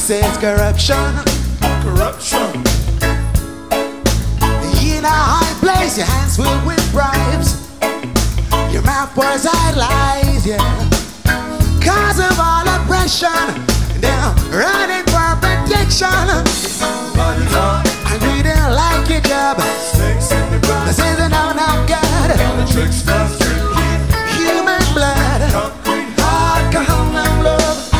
says corruption. Corruption. In a high place, your hands filled with bribes. Your mouth pours out lies, yeah. Cause of all oppression, they're running for protection. And we don't like your job. Snakes in the grass. This is no, not good. All the tricksters drinking Human blood, concrete. alcohol and love.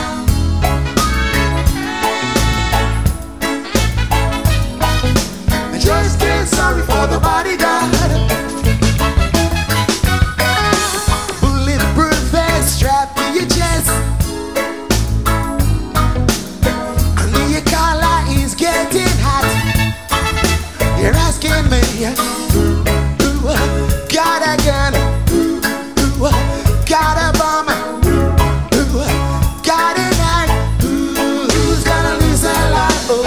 Just feel sorry for the bodyguard. Bulletproof vest strapped to your chest. Under your collar is getting hot. You're asking me, who got a gun? Who got a bomb? Who got a knife? Who's gonna lose their life? Oh,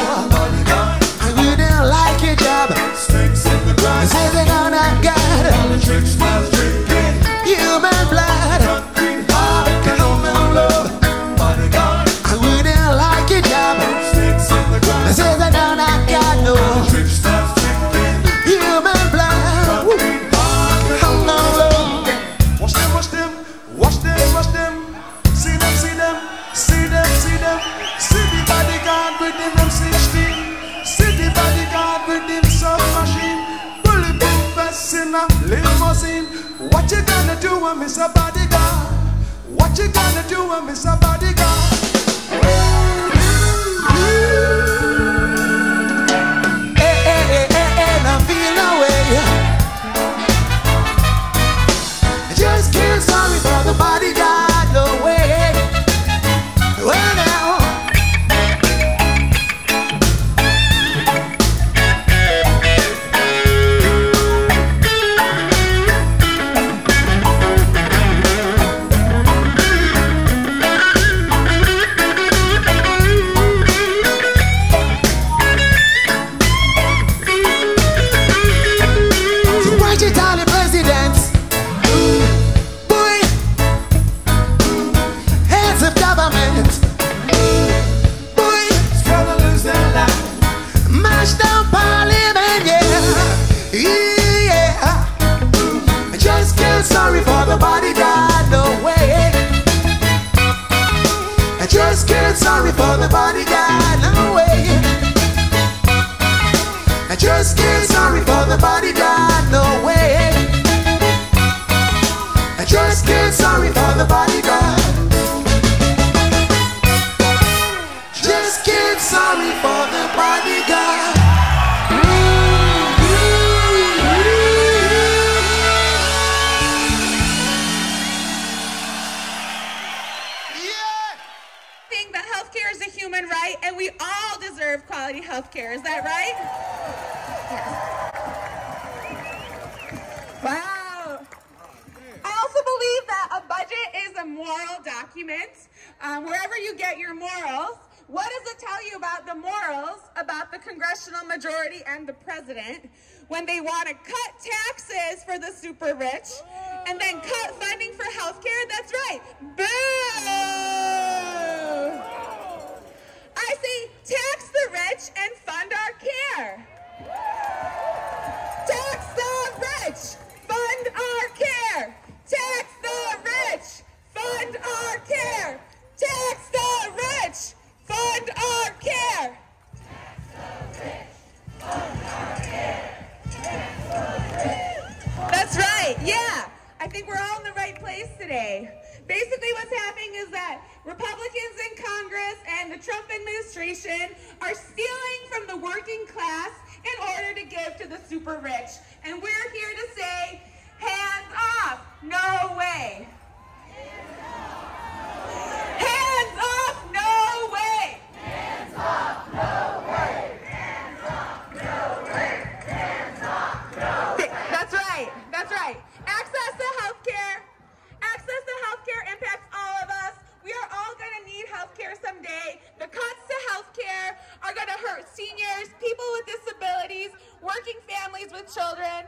I wouldn't like your job. Snakes in the grass. Say they don't have God. All the tricksters drinking Human blood, concrete. alcohol and love. Bodyguard. I wouldn't like your job. Snakes in the grass. Say they don't have God, no. Tricksters drinking Human blood, concrete. alcohol and love. Watch them, watch them, watch them, watch them. See them, see them, see them, see them. See the bodyguard with them M16. See the bodyguard with them submachine. Bulletproof vest in a limousine. What you gonna do when Miss a bodyguard? What you gonna do when Miss a bodyguard? Hey, hey, hey, hey, hey, now feel no way. Just feel sorry for the bodyguard, no way. Well now. So why'd you tell the presidents? Boy, heads of government. Boy, It's gonna lose their life. mash down parliament, yeah. Yeah. I just feel sorry for the bodyguard, no way. I just feel sorry for the bodyguard, no way. I just feel sorry for the bodyguard, no way. I just feel sorry for the bodyguard. Just feel sorry for the bodyguard. Think that healthcare is a human right and we all deserve quality healthcare. Is that right? Wow. I also believe that a budget is a moral document. Wherever you get your morals, what does it tell you about the morals about the congressional majority and the president when they want to cut taxes for the super rich and then cut funding for healthcare? That's right. Boo! I say tax the rich and fund our care. Tax the rich, fund our care. Tax the rich, fund our care. Tax the rich, fund our care. That's right, yeah. I think we're all in the right place today. Basically what's happening is that Republicans in Congress and the Trump administration are stealing from the working class in order to give to the super rich. And we're here to say, hands off, no way. Hands off, no way. Hands off, no way. Hands off, no way. Hands off, no way. That's right, that's right. Access to healthcare. Access to healthcare impacts all of us. We are all going to need healthcare someday. The cuts to healthcare are going to hurt seniors, people with disabilities, working families with children.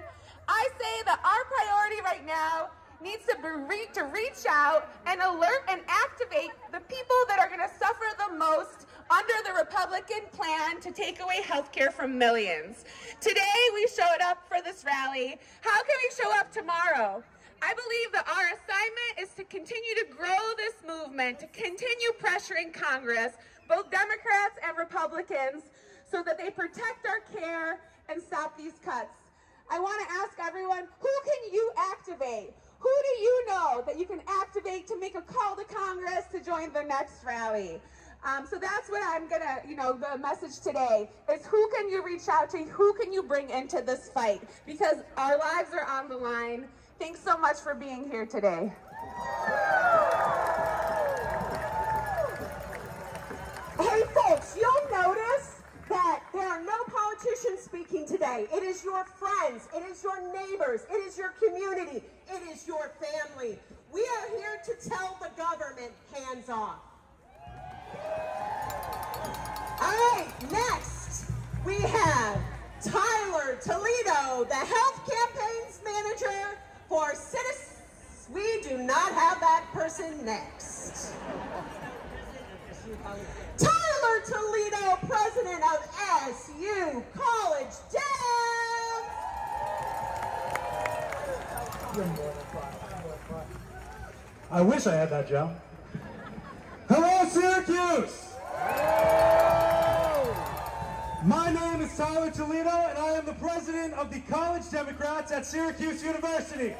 I say that our priority right now needs to be to reach out and alert and activate the people that are going to suffer the most under the Republican plan to take away health care from millions. Today, we showed up for this rally. How can we show up tomorrow? I believe that our assignment is to continue to grow this movement, to continue pressuring Congress, both Democrats and Republicans, so that they protect our care and stop these cuts. I want to ask everyone, who can you activate? Who do you know that you can activate to make a call to Congress to join the next rally? So that's what I'm gonna, the message today is who can you reach out to? Who can you bring into this fight? Because our lives are on the line. Thanks so much for being here today. Hey folks, you'll notice that there are no politicians speaking today. It is your friends, it is your neighbors, it is your community, it is your family. We are here to tell the government, hands off. All right, next we have Tyler Toledo, the health campaigns manager for Citizens. We do not have that person next. Tyler Toledo, president of SU College Dance. I wish I had that, Joe. Hello, Syracuse! My name is Tyler Toledo, and I am the president of the College Democrats at Syracuse University.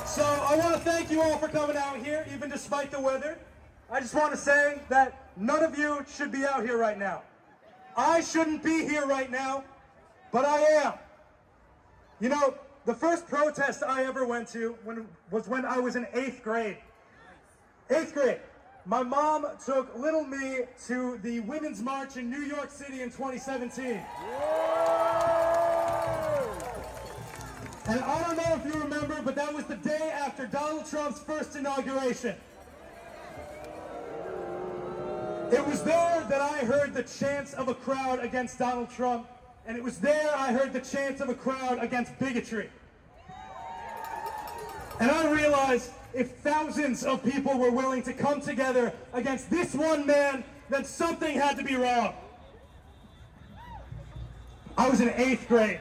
So I want to thank you all for coming out here, even despite the weather. I just want to say that none of you should be out here right now. I shouldn't be here right now, but I am. You know, the first protest I ever went to was when I was in 8th grade. 8th grade. My mom took little me to the Women's March in New York City in 2017. And I don't know if you remember, but that was the day after Donald Trump's first inauguration. It was there that I heard the chants of a crowd against Donald Trump, and it was there I heard the chants of a crowd against bigotry. And I realized if thousands of people were willing to come together against this one man, then something had to be wrong. I was in 8th grade.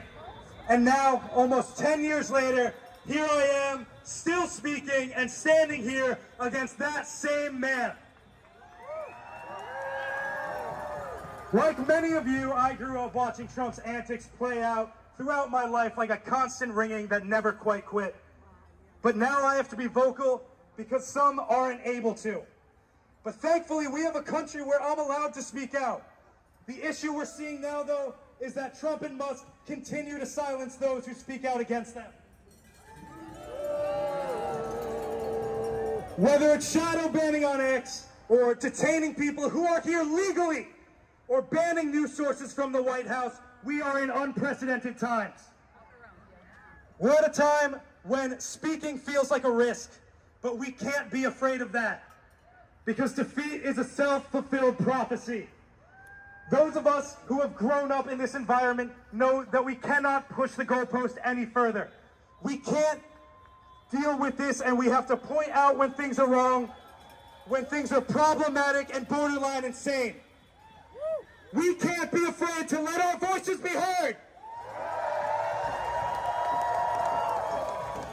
And now, almost 10 years later, here I am, still speaking and standing here against that same man. Like many of you, I grew up watching Trump's antics play out throughout my life like a constant ringing that never quite quit. But now I have to be vocal because some aren't able to. But thankfully, we have a country where I'm allowed to speak out. The issue we're seeing now, though, is that Trump and Musk continue to silence those who speak out against them. Whether it's shadow banning on X, or detaining people who are here legally, or banning news sources from the White House, we are in unprecedented times. We're at a time when speaking feels like a risk, but we can't be afraid of that, because defeat is a self-fulfilled prophecy. Those of us who have grown up in this environment know that we cannot push the goalpost any further. We can't deal with this, and we have to point out when things are wrong, when things are problematic and borderline insane. We can't be afraid to let our voices be heard.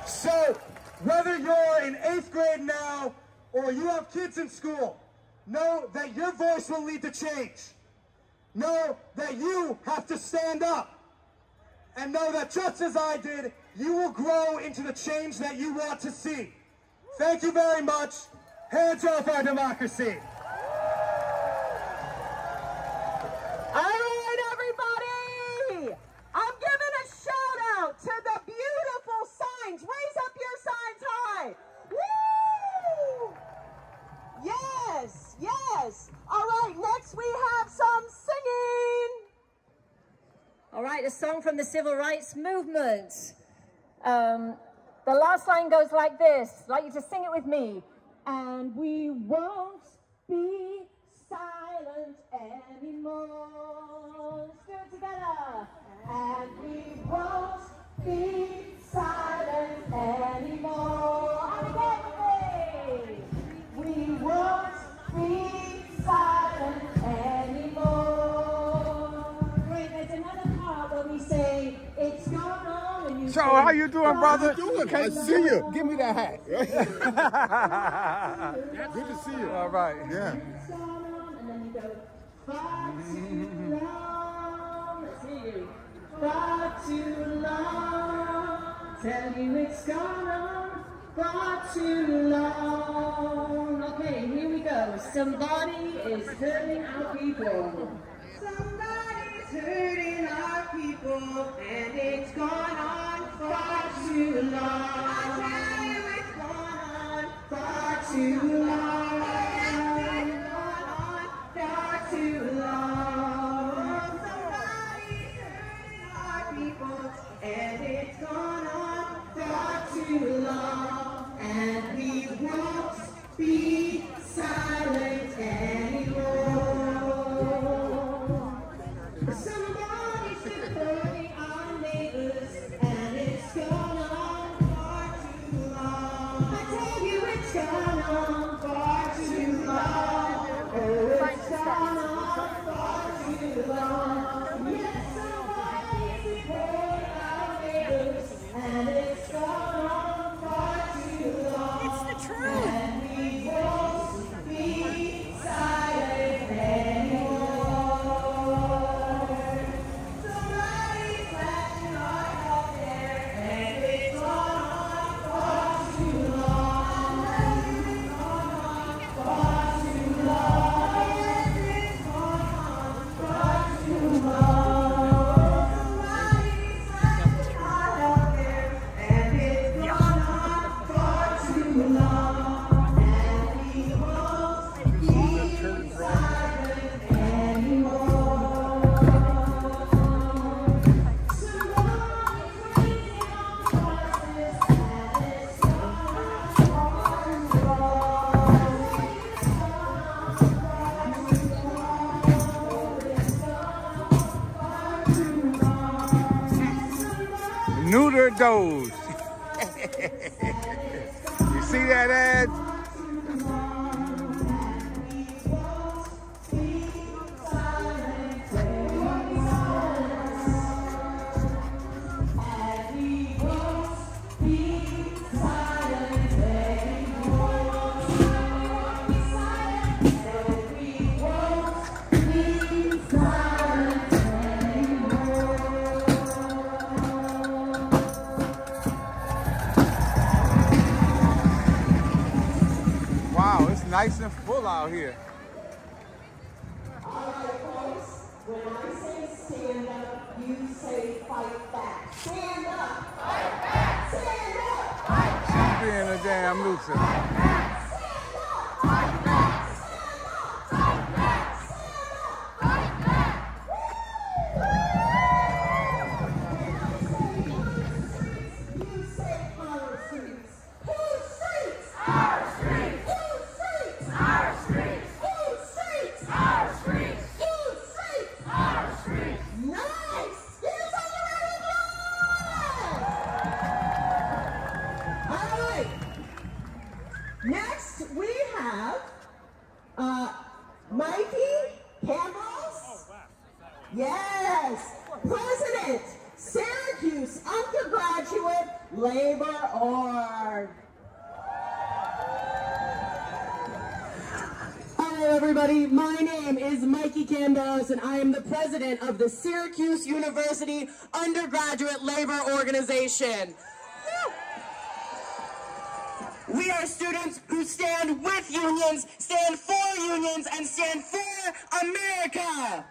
So, whether you're in 8th grade now or you have kids in school, know that your voice will lead to change. Know that you have to stand up. And know that just as I did, you will grow into the change that you want to see. Thank you very much. Hands off our democracy. All right, everybody! I'm giving a shout out to the beautiful signs. Raise up your signs high. Woo! Yes, yes. All right, next we have some singing. All right, a song from the Civil Rights Movement. The last line goes like this. I'd like you to sing it with me. And we won't be silent anymore. Let's do it together. And we won't be silent anymore. And again with me. We won't be How you doing, brother? How you doing? I see you. Give me that hat. Good to see you. All right. Yeah. Far too long. Tell you it's gone on far too long. Okay, here we go. Somebody is hurting our people. Somebody's hurting our people, and it's gone on far too long. I tell you it's gone on far too long. It's gone on far too long. Somebody's hurting our people, and it's gone on far too long. And we won't be silent anymore. Somebody's supporting our neighbors, and it's gone on far too long. I tell you it's gone on far too long. Oh, it's gone on far too long. Yes, somebody's supporting our neighbors, and it's gone on far too long. It's the truth. And we won't be silent anymore. Somebody's flashing our out there, and it's gone on far too long. It's gone on far too long. It's gone on far too long. Somebody's flashing our out there, and it's gone on far too long. And we won't be silent anymore. Neuter those. You see that ad? Wow, it's nice and full out here. Alright, folks, when I say stand up, you say fight back. Stand up! Fight back! Stand up! Fight back! She's being a damn nuisance. Stand up! Fight back! Stand up! Fight back! Fight back! You say our streets. Whose streets? Our streets. Whose streets? Our streets. Whose streets? Our streets. Whose streets? Our streets. Nice! Give us all your applause! All right. Next we have Mikey Campbell. Yes, President, Syracuse Undergraduate Labor Org. Hi everybody, my name is Mikey Camberos and I am the president of the Syracuse University Undergraduate Labor Organization. We are students who stand with unions, stand for unions, and stand for America.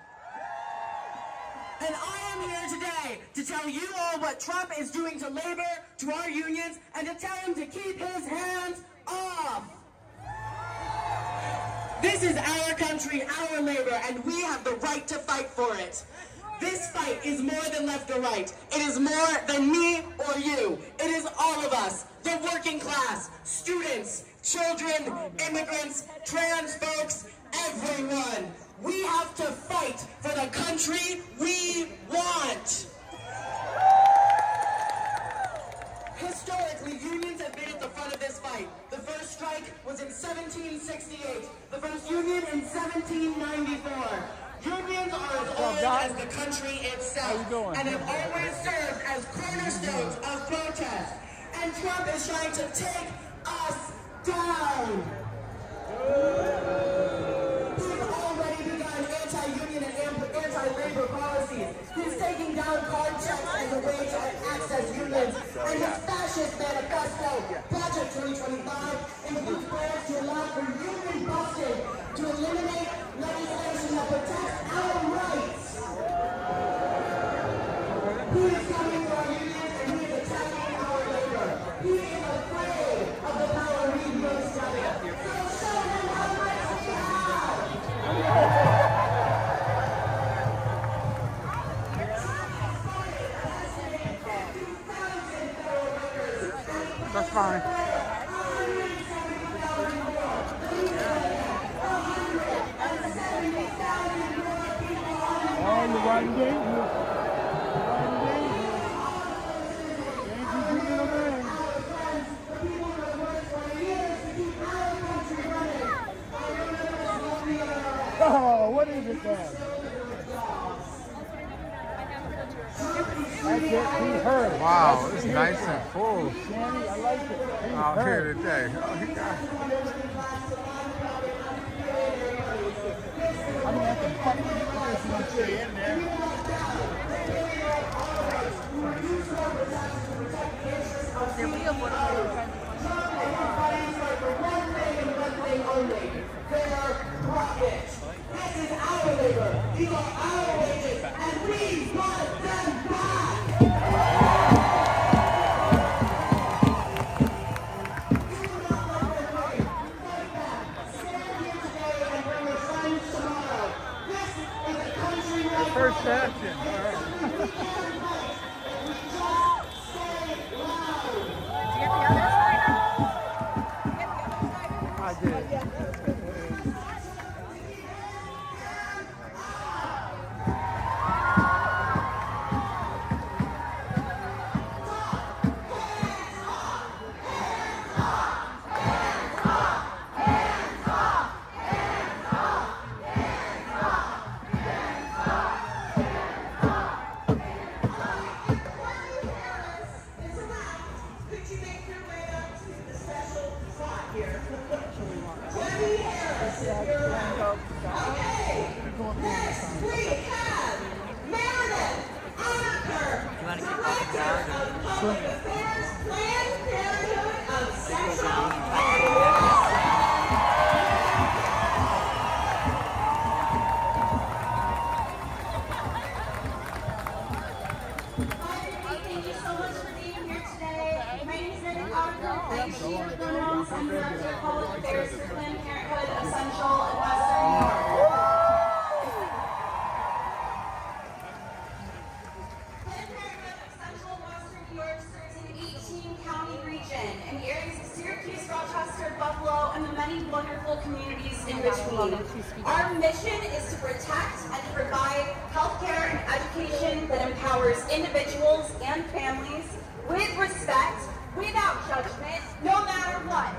And I am here today to tell you all what Trump is doing to labor, to our unions, and to tell him to keep his hands off. This is our country, our labor, and we have the right to fight for it. This fight is more than left or right. It is more than me or you. It is all of us, the working class, students, children, immigrants, trans folks, everyone. We have to fight for the country we want. Historically, unions have been at the front of this fight. The first strike was in 1768. The first union in 1794. Unions are as old as the country itself and have always served as cornerstones of protest. And Trump is trying to take us down. He's already begun anti-union and anti-labor policies. He's taking down card checks as a way to access unions. And his fascist manifesto, Project 2025, includes plans to allow for union busting to eliminate legislation that protects our rights. He is coming for our unions and he is attacking our labor. He is afraid of the power we use together. So show him how much we have. That's fine. Oh, you're riding dangerous. Oh, what is it then? That's it, he heard. Wow, it's nice and full Danny, I like it. He out heard. here today. Oh, he got I'm gonna have to fight you once you stay in there. This is our labor. These are our wages, and we want them back. First action. I did. Wonderful communities in between. Our mission is to protect and provide healthcare and education that empowers individuals and families with respect, without judgment, no matter what.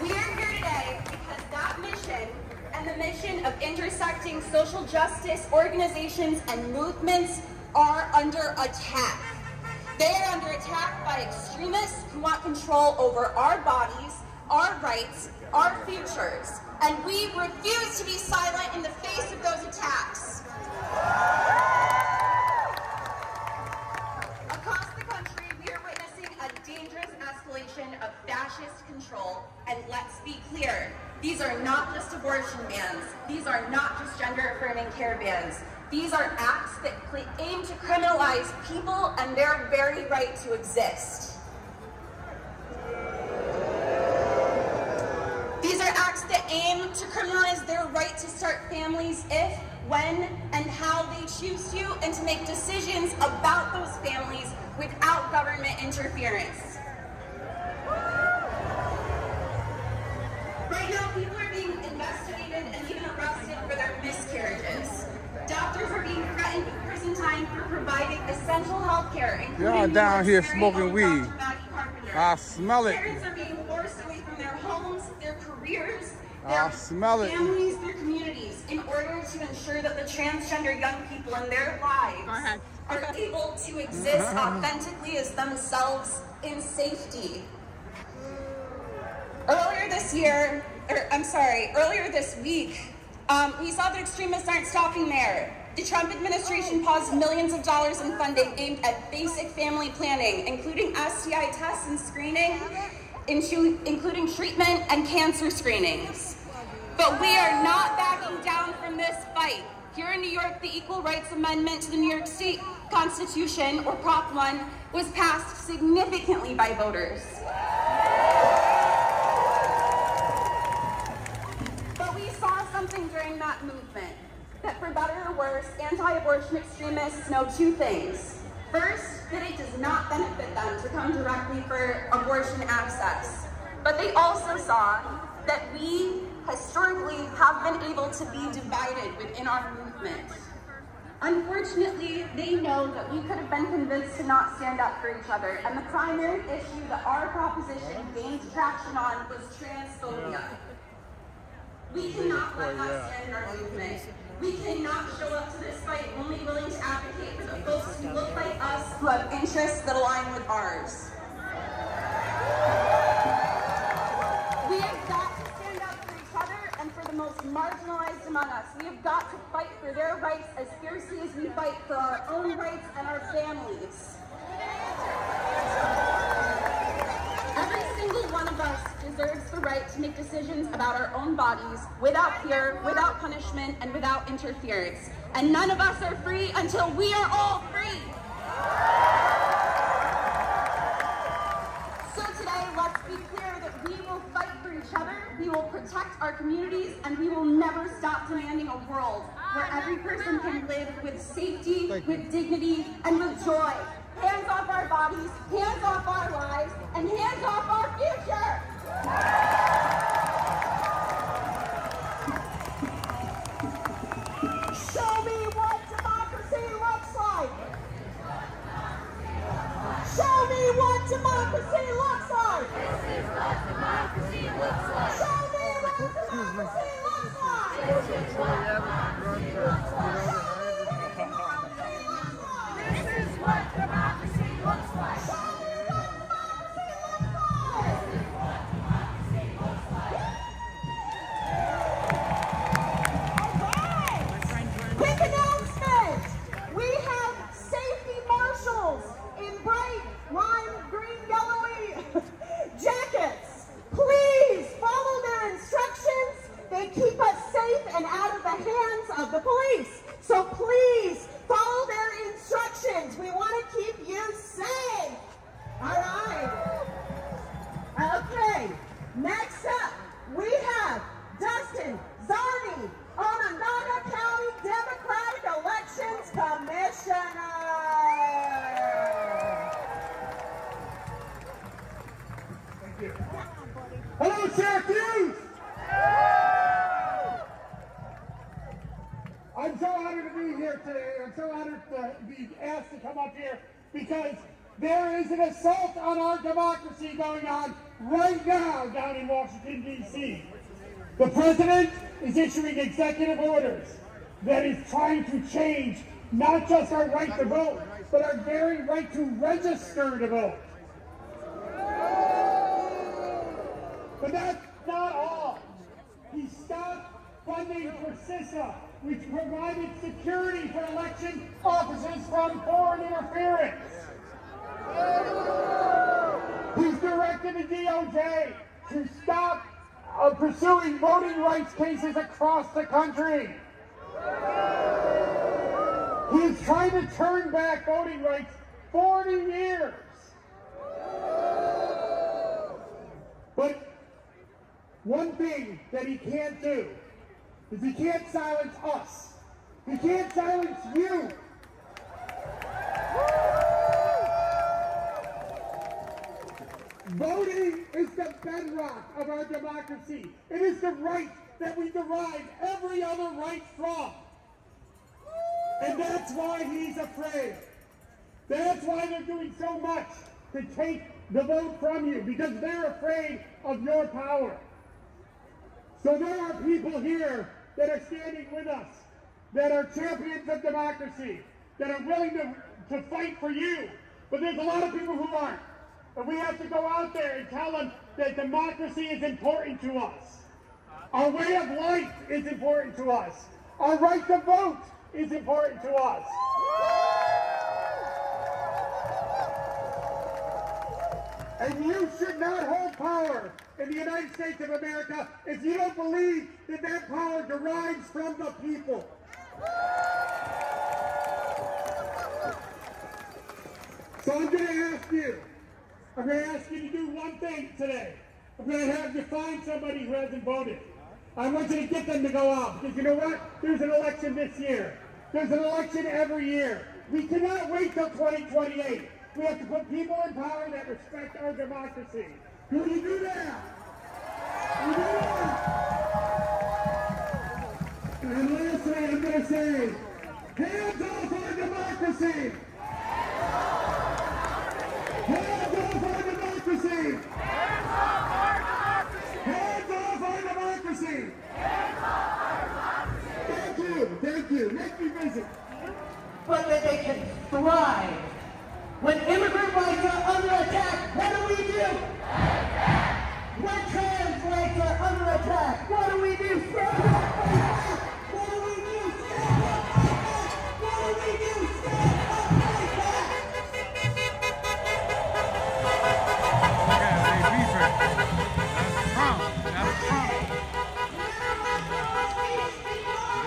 We are here today because that mission and the mission of intersecting social justice organizations and movements are under attack. They are under attack by extremists who want control over our bodies, our rights, our futures, and we refuse to be silent in the face of those attacks. Across the country, we are witnessing a dangerous escalation of fascist control, and let's be clear, these are not just abortion bans, these are not just gender-affirming care bans. These are acts that aim to criminalize people and their very right to exist. These are acts that aim to criminalize their right to start families if, when, and how they choose to, and to make decisions about those families without government interference. Right now, people are being investigated and even arrested for their miscarriages. Doctors are being threatened with prison time for providing essential health care, y'all down here smoking weed. I smell it. Parents are being forced away from their homes, their careers, I smell it. families, their communities, in order to ensure that the transgender young people in their lives are able to exist authentically as themselves in safety. Earlier this week, we saw that extremists aren't stopping there. The Trump administration paused millions of dollars in funding aimed at basic family planning, including STI tests and screening, including treatment and cancer screenings. But we are not backing down from this fight. Here in New York, the Equal Rights Amendment to the New York State Constitution, or Prop 1, was passed significantly by voters. But we saw something during that movement, that for better or worse, anti-abortion extremists know two things. First, that it does not benefit them to come directly for abortion access. But they also saw that we historically have been able to be divided within our movement. Unfortunately, they know that we could have been convinced to not stand up for each other, and the primary issue that our proposition gained traction on was transphobia. We cannot let that stand in our movement. We cannot show up to this fight only willing to advocate for the folks who look like us, who have interests that align with ours. We have got to stand up for each other and for the most marginalized among us. We have got to fight for their rights as fiercely as we fight for our own rights and our families. Every single one of us deserves the right to make decisions about our own bodies without fear, without punishment, and without interference. And none of us are free until we are all free. So today, let's be clear that we will fight for each other, we will protect our communities, and we will never stop demanding a world where every person can live with safety, with dignity, and with joy. Hands off our bodies, hands off our lives, and hands off our future! Show me what democracy looks like! Show me what democracy looks like! This is what democracy looks like! Show me what democracy looks like! This is what democracy looks like! This is what democracy looks like! Show me what democracy looks like! This is what democracy looks like! Alright! Quick announcement! We have safety marshals in bright lime green yellowy jackets. Please follow their instructions. They keep us safe and out of the hands of the police. So please follow their instructions. We want to keep you safe. All right. Okay. Next up, we have Dustin Zarni, Onondaga County Democratic Elections Commissioner. Hello, Syracuse! I'm so honored to be here today. I'm so honored to be asked to come up here because there is an assault on our democracy going on right now down in Washington, D.C. The president is issuing executive orders that is trying to change not just our right to vote, but our very right to register to vote. But that's not all. He stopped funding for CISA, which provided security for election officers from foreign interference. He's directed the DOJ to stop pursuing voting rights cases across the country. He's trying to turn back voting rights 40 years. But one thing that he can't do is he can't silence us. He can't silence you. Voting is the bedrock of our democracy. It is the right that we derive every other right from. And that's why he's afraid. That's why they're doing so much to take the vote from you, because they're afraid of your power. So there are people here that are standing with us, that are champions of democracy, that are willing to fight for you. But there's a lot of people who aren't. And we have to go out there and tell them that democracy is important to us. Our way of life is important to us. Our right to vote is important to us. And you should not hold power in the United States of America if you don't believe that that power derives from the people. So I'm going to ask you to do one thing today. I'm going to have you find somebody who hasn't voted. I want you to get them to go out, because you know what? There's an election this year. There's an election every year. We cannot wait till 2028. We have to put people in power that respect our democracy. Who do you do that? You do that? And lastly, I'm going to say, hands off our democracy! Hands off our democracy! Hands off our democracy! Hands off our democracy! Hands off our democracy! Thank you. Make me busy. But that they can thrive. When immigrant rights are under attack, what do we do? When trans rights are under attack, what do we do? Stand up, fight back! What do we do? Stand up, fight back! What do we do? Stand up, fight back! Look at it, they beefing. That's Trump. That's Trump.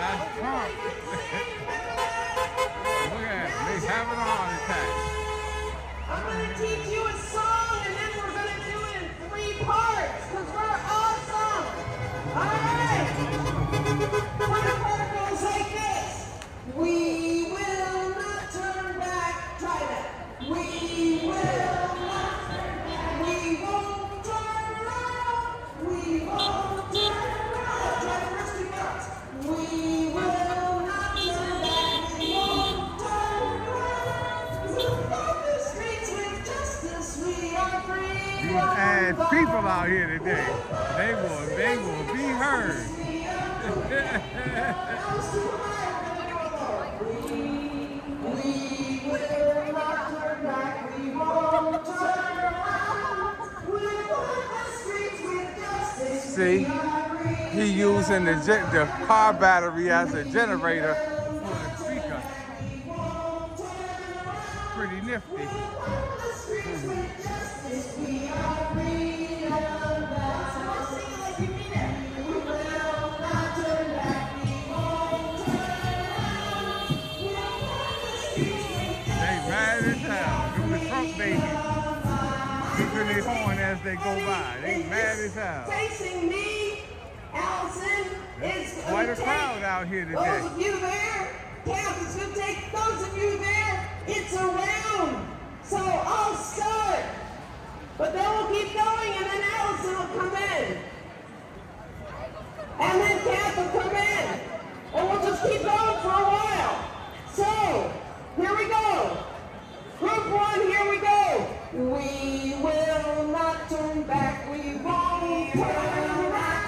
That's Trump. Look at it, they having a heart attack. I'm going to teach you a song, and then we're going to do it in 3 parts, because we're awesome. All right. First part goes like this. We will not turn back. Try that. We will not turn back. We won't turn around. We won't turn around. Try the first 2 parts. We will not turn back. We won't turn around. We'll fight the streets with justice. We are free. These ass people out here today, they will be heard. We will not turn back. We won't turn around. We'll fight the streets with justice. See, he using the car battery as a generator for the speaker. Pretty nifty. Keeping their horn as they go by. They mad as hell. Facing me, Allison, is quite a crowd out here today. Those of you there, Kath is going to take those of you there. It's around. So I'll start. But then we'll keep going, and then Allison will come in. And then Kath will come in. And we'll just keep going for a while. So, here we go. Group 1, here we go. We will not turn back. We won't turn back.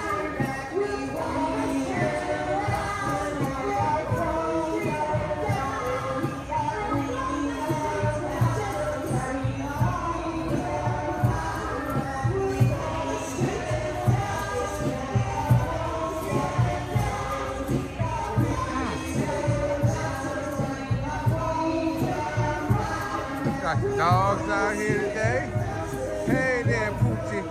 We won't turn around. We are from Got the dogs out here today. Hey there, Poochie.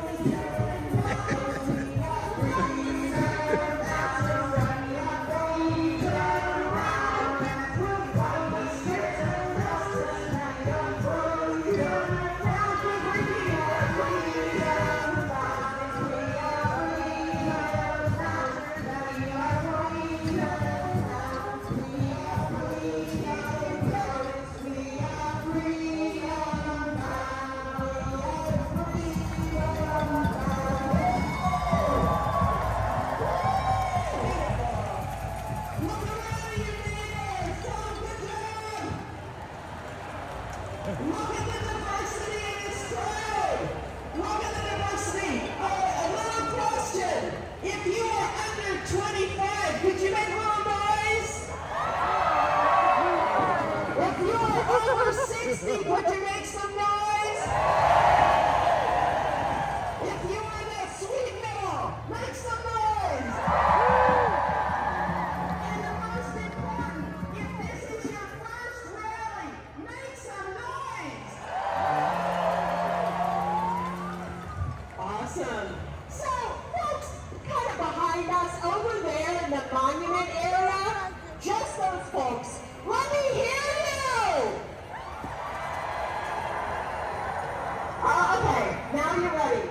Now you're ready.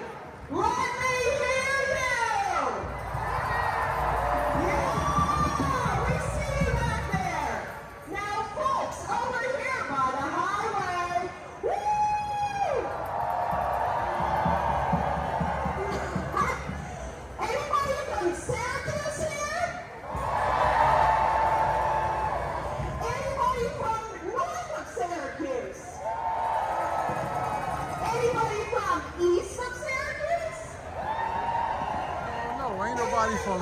Let me hear you! Yeah! We see you back there! Now, folks, over here by the highway. Woo! Anybody from Syracuse here? Anybody from north of Syracuse? Anybody from east of Syracuse? No, ain't nobody from,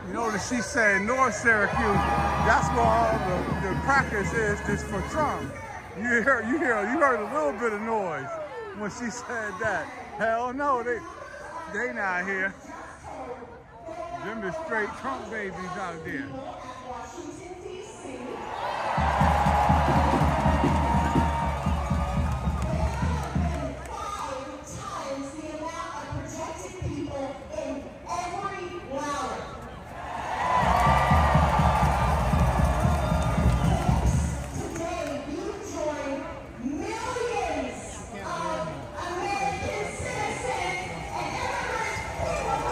you know, that she said North Syracuse. That's where all the practice is for Trump. You heard a little bit of noise when she said that. Hell no, they not here. Them the straight Trump babies out there. Washington, D.C. Times the amount of protected people in every rally. Today, you join millions of American citizens and immigrants, people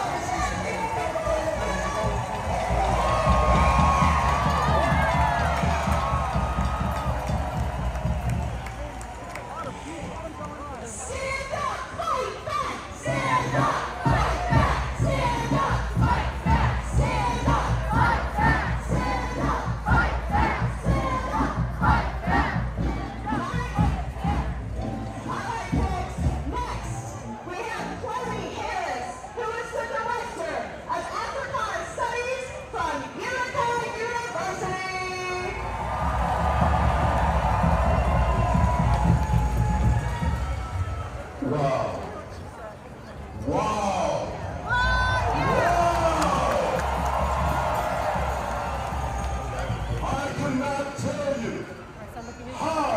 stand up, fight back! Stand up, fight back! Stand up, fight back! Stand up, fight back! Stand up, fight back! Stand up, fight back! All right, folks. Next, we have Chloe Harris, who is the director of Africana Studies from Utica University. Wow. Wow. I cannot tell you how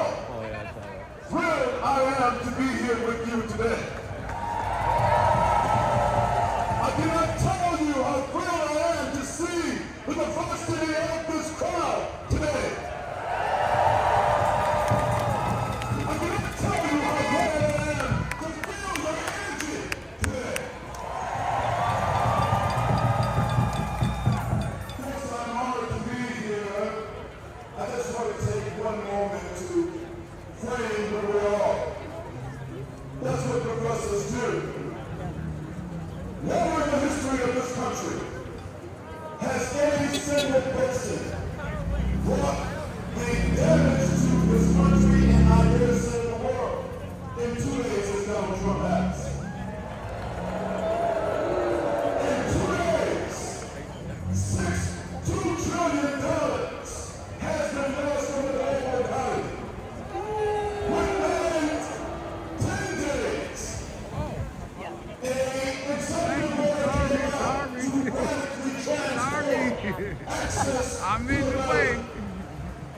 thrilled I am to be here with you today. I cannot tell you how thrilled I am to see the diversity of this crowd today. I cannot tell you how glad I am to feel your energy today. Yes, I'm honored to be here. I just want to take one moment to frame where we are. That's what progressives do. Never in the history of this country has any single person brought the damage to this country and I dare say the world in 2 days as Donald Trump has. In 2 days, $2 trillion has been lost from the global economy. Within 10 days, a executive order came out to radically transform access I'm in the way.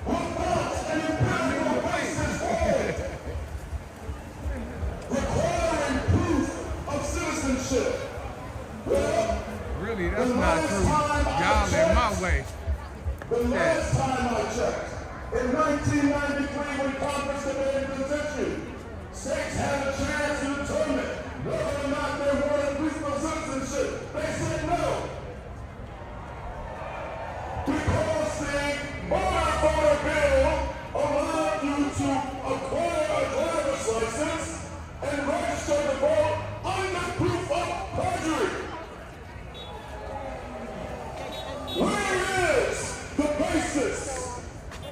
without an imperial basis for it, requiring proof of citizenship. Well, Really, the that's not last true. time I Y'all in checked, my way. the last time I checked, in 1993 when Congress debated this issue, states had a chance to determine whether or not they wanted proof of citizenship. They said no. Because the voter bill allowed you to acquire a driver's license and register to vote under proof of perjury. Where is the basis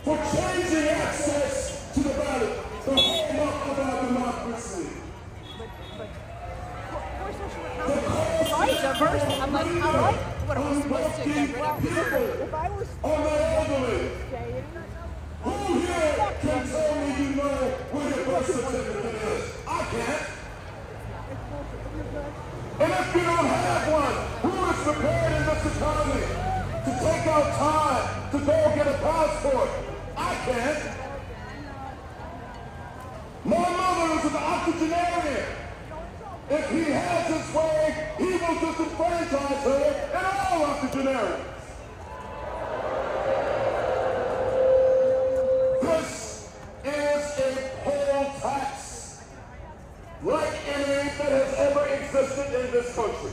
for changing access to the ballot, the hallmark of our democracy? I'm like, I like what I'm supposed to get rid of. If I was On the elderly. Who here can tell me you know where your birth certificate is? I can't. And if you don't have one, who is prepared in this economy to take out time to go get a passport? I can't. My mother is an octogenarian. If he has his way, he will disenfranchise her and all octogenarians. This is a poll tax, like any that has existed in this country.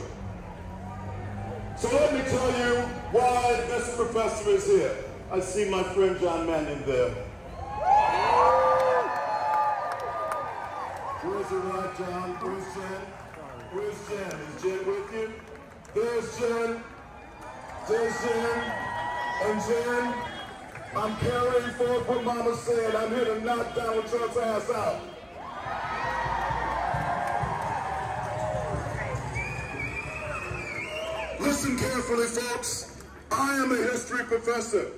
So let me tell you why this professor is here. I see my friend John Manning there. Where's your wife, John? Where's Jen? Where's Jen? Is Jen with you? There's Jen. There's Jen. And Jen, I'm carrying forth what Mama said. I'm here to knock Donald Trump's ass out. Listen carefully, folks. I am a history professor.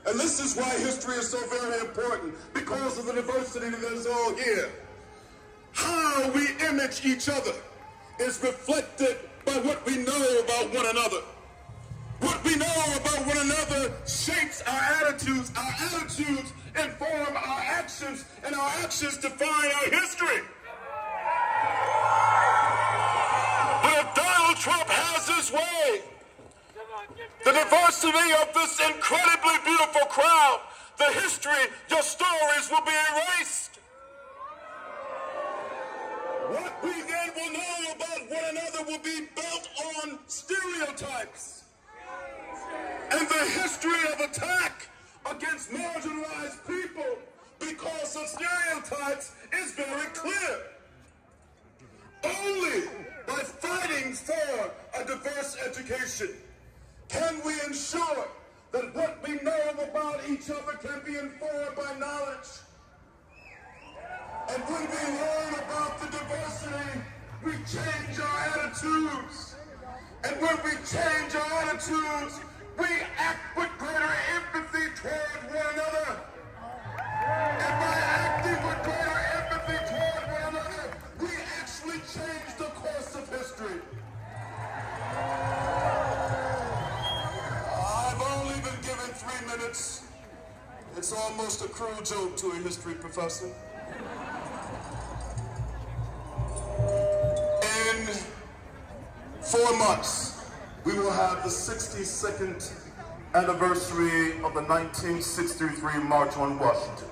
And this is why history is so very important, because of the diversity that is all here. How we image each other is reflected by what we know about one another. What we know about one another shapes our attitudes. Our attitudes inform our actions, and our actions define our history. But if Donald Trump has his way, the diversity of this incredibly beautiful crowd, the history, your stories will be erased. What we then will know about one another will be built on stereotypes. And the history of attack against marginalized people because of stereotypes is very clear. Only by fighting for a diverse education can we ensure that what we know about each other can be informed by knowledge. And when we learn about the diversity, we change our attitudes. And when we change our attitudes, we act with greater empathy toward one another. And by acting with greater empathy toward one another, we actually change the course of history. I've only been given 3 minutes. It's almost a cruel joke to a history professor. In 4 months, we will have the 62nd anniversary of the 1963 March on Washington.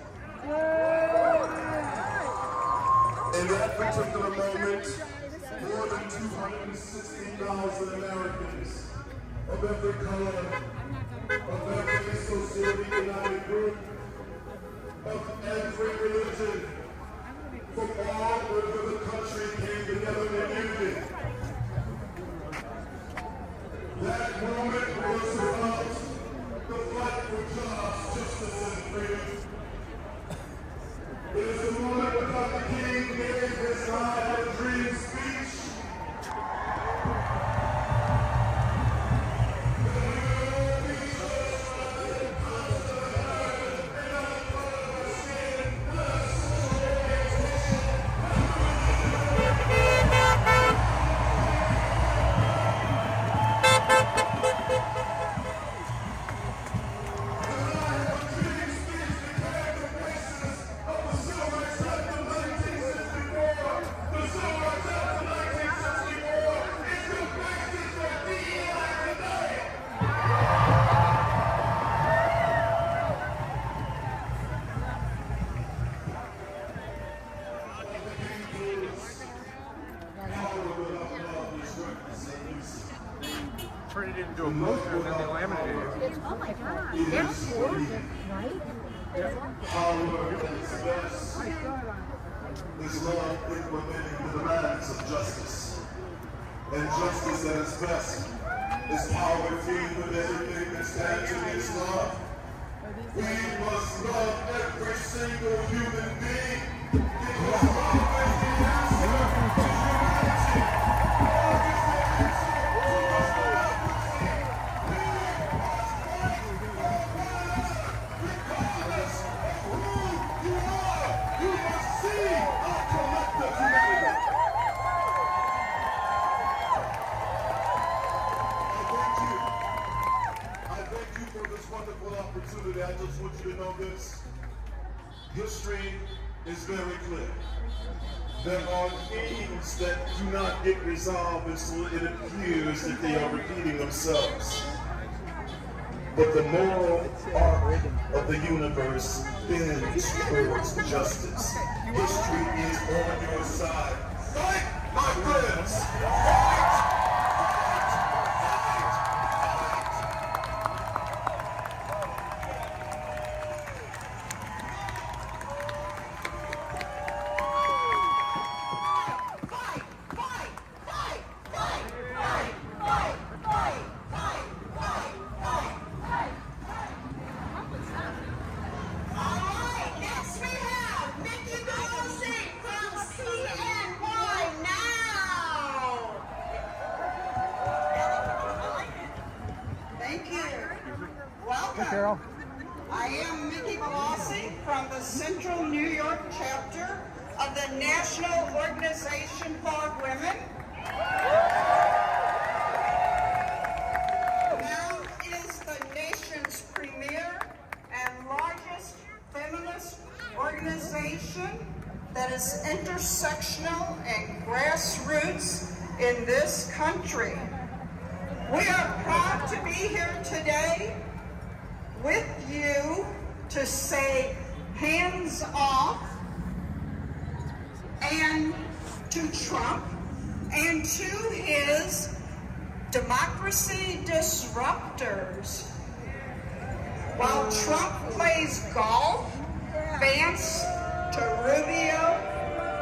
In that particular moment, more than 260,000 Americans of every color, of every socioeconomic group, of every religion, from all over the country came together in unity. That moment was about the fight for jobs, justice, and freedom. It is the moment when Dr. King gave his life and dream speech. Turned it into a poster and then they laminated it. Oh my God. That's gorgeous, right? Power at its best is love implementing the demands of justice. And justice at its best is power filled with everything that stands against love. We must love every single human being because love is the answer to humanity. I just want you to know this. History is very clear. There are themes that do not get resolved until it appears that they are repeating themselves. But the moral arc of the universe bends towards justice. History is on your side. Fight, my friends! Central New York chapter of the National Organization for Women. Now is the nation's premier and largest feminist organization that is intersectional and grassroots in this country. We are proud to be here today with you to say hands off and to Trump and to his democracy disruptors. While Trump plays golf, Vance to Rubio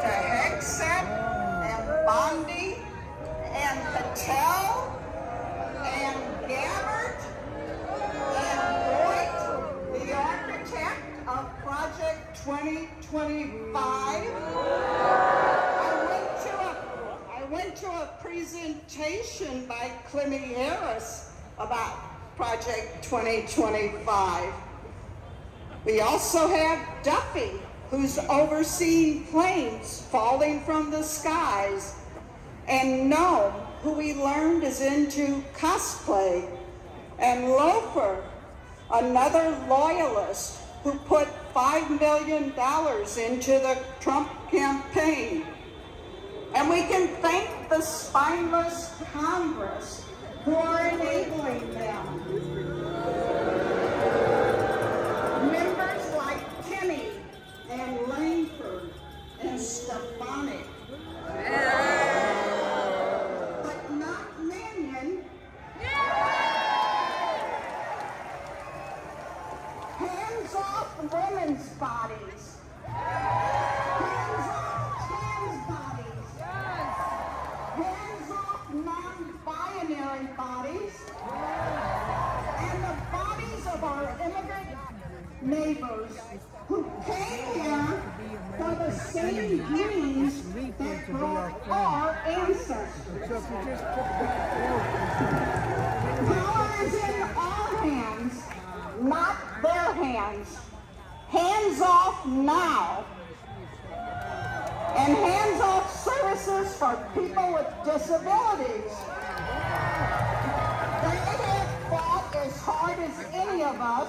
to Hegseth and Bondi and Patel and Gabbard and Boyd, the architect of Project 2025. I went to a presentation by Clemmy Harris about Project 2025. We also have Duffy, who's overseeing planes falling from the skies, and Noam, who we learned is into cosplay, and Loafer, another loyalist who put $5 million into the Trump campaign. And we can thank the spineless Congress who are enabling them. Members like Kenny and Langford and Stefanik. But not Mannion. Hands off women's bodies. Hands off trans bodies. Hands off non-binary bodies. And the bodies of our immigrant neighbors who came here for the same dreams that brought our ancestors. Power is in our hands, not their hands. Hands off now. And hands off services for people with disabilities. They have fought as hard as any of us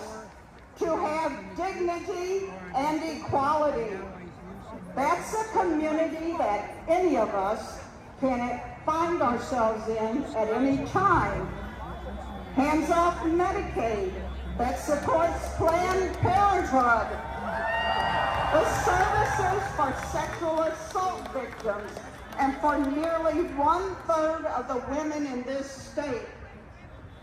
to have dignity and equality. That's a community that any of us can find ourselves in at any time. Hands off Medicaid that supports Planned Parenthood. The services for sexual assault victims and for nearly 1/3 of the women in this state.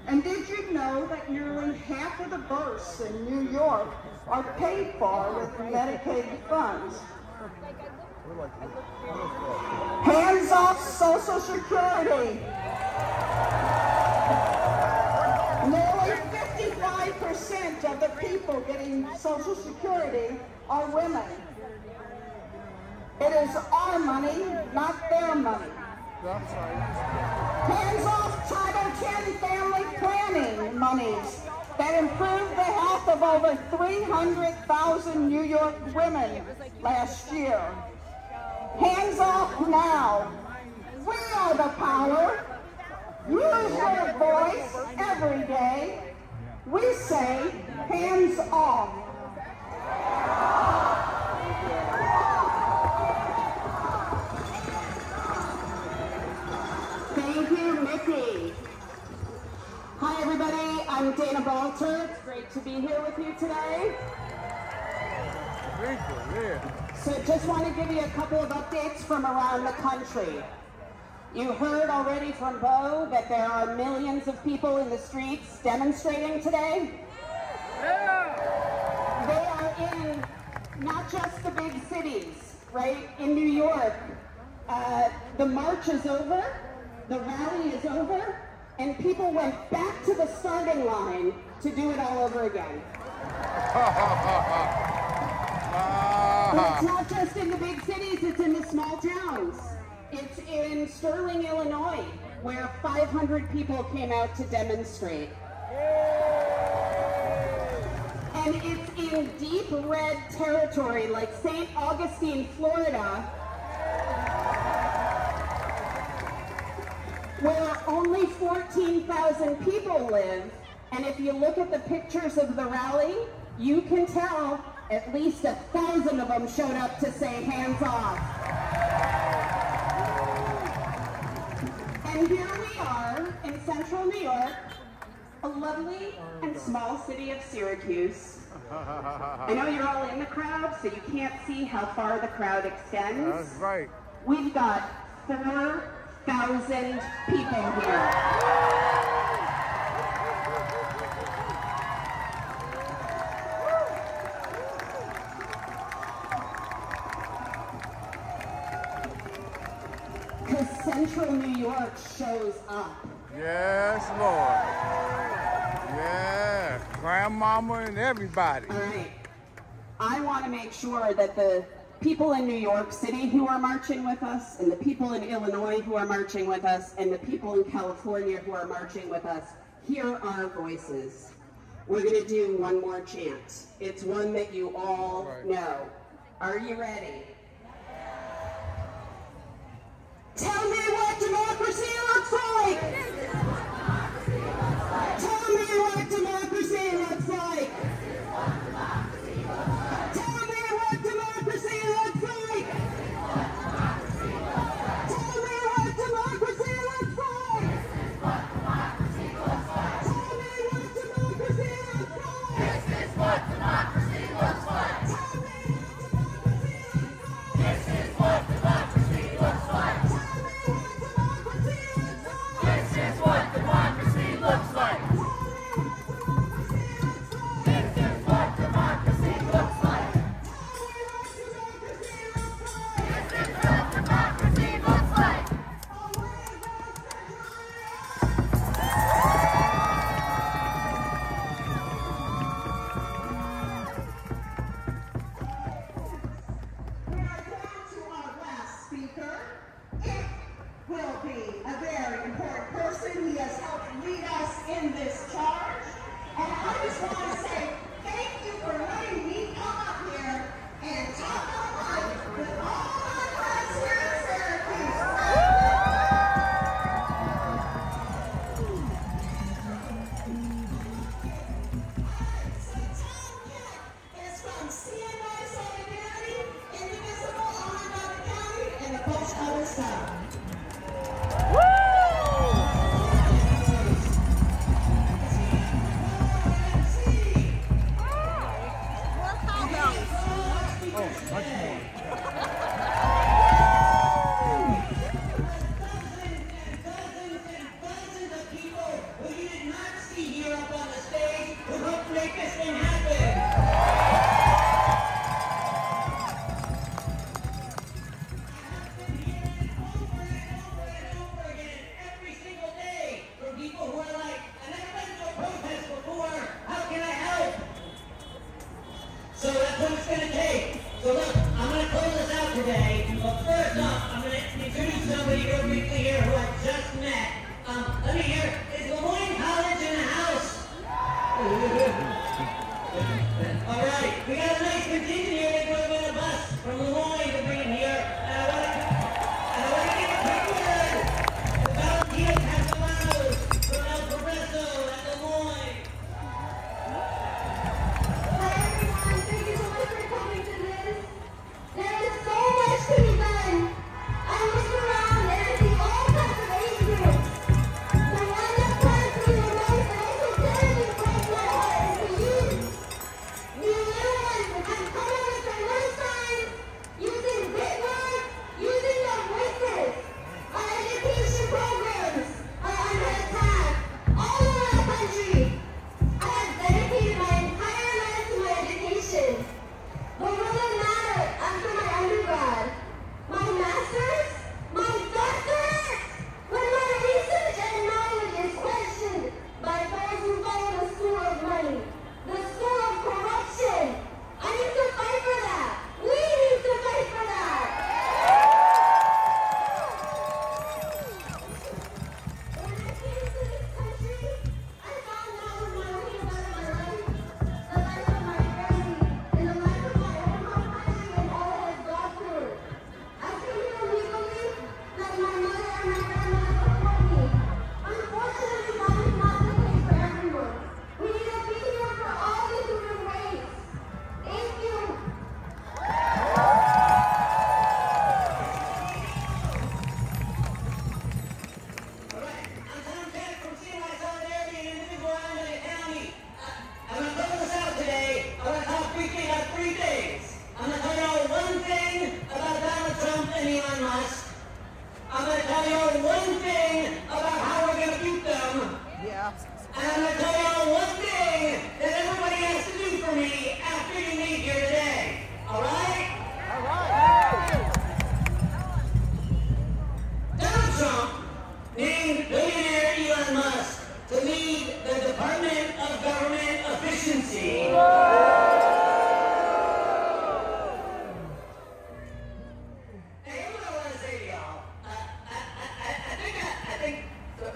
And did you know that nearly half of the births in New York are paid for with Medicaid funds? Hands off Social Security. Nearly 55% of the people getting Social Security are women. It is our money, not their money. Hands off Title X family planning monies that improved the health of over 300,000 New York women last year. Hands off now. We are the power. Use your voice every day. We say, hands off. Thank you, Mickey. Hi, everybody. I'm Dana Balter. It's great to be here with you today. So just want to give you a couple of updates from around the country. You heard already from Bo that there are millions of people in the streets demonstrating today. They are in not just the big cities, right? In New York, the march is over, the rally is over, and people went back to the starting line to do it all over again. But it's not just in the big cities, it's in the small towns. It's in Sterling, Illinois, where 500 people came out to demonstrate. and it's in deep red territory like St. Augustine, Florida, where only 14,000 people live. And if you look at the pictures of the rally, you can tell at least 1,000 of them showed up to say hands off. And here we are in central New York, a lovely and small city of Syracuse. I know you're all in the crowd, so you can't see how far the crowd extends. That's right. We've got 4,000 people here. Because Central New York shows up. Yes, Lord. Yeah, grandmama and everybody. All right. I want to make sure that the people in New York City who are marching with us, and the people in Illinois who are marching with us, and the people in California who are marching with us hear our voices. We're going to do one more chant. It's one that you all know. Are you ready? Tell me what democracy looks like! Tell me what democracy looks like! Tell me what democracy looks like! Tell me what democracy looks like! Tell me what democracy looks like! This is what democracy looks like! Tell me what democracy looks like! This is what democracy looks like! This is what democracy looks like. This is what democracy looks like. This is what democracy looks like. We are down to our last speaker. It will be a very important person. He has helped lead us in this charge. And I just want to say thank you for letting me come up here and talk about life with all my friends here in Syracuse. So Tom Kent is from CNI Solidarity, indivisible, honored by the county, and the Post Other Side. So that's what it's going to take. So look, I'm going to close this out today. But first off, I'm going to introduce somebody real briefly here who I just met. Let me hear, is Lemoyne College in the house? All right, we got a nice contingent here. They drove in a bus from Lemoyne to bring it here. And I want to give a quick word to Valentina Castellanos from El Progreso at Lemoyne. Thank you so much for coming to this. There is so much to be done. I look around and I see all y'all one thing about how we're going to beat them. Yeah. And I'm going to tell y'all one thing that everybody has to do for me after you leave here today. All right? All right. Donald Trump named billionaire Elon Musk to lead the Department of Government Efficiency.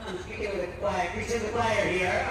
I'm speaking with the choir, preaching to the choir here.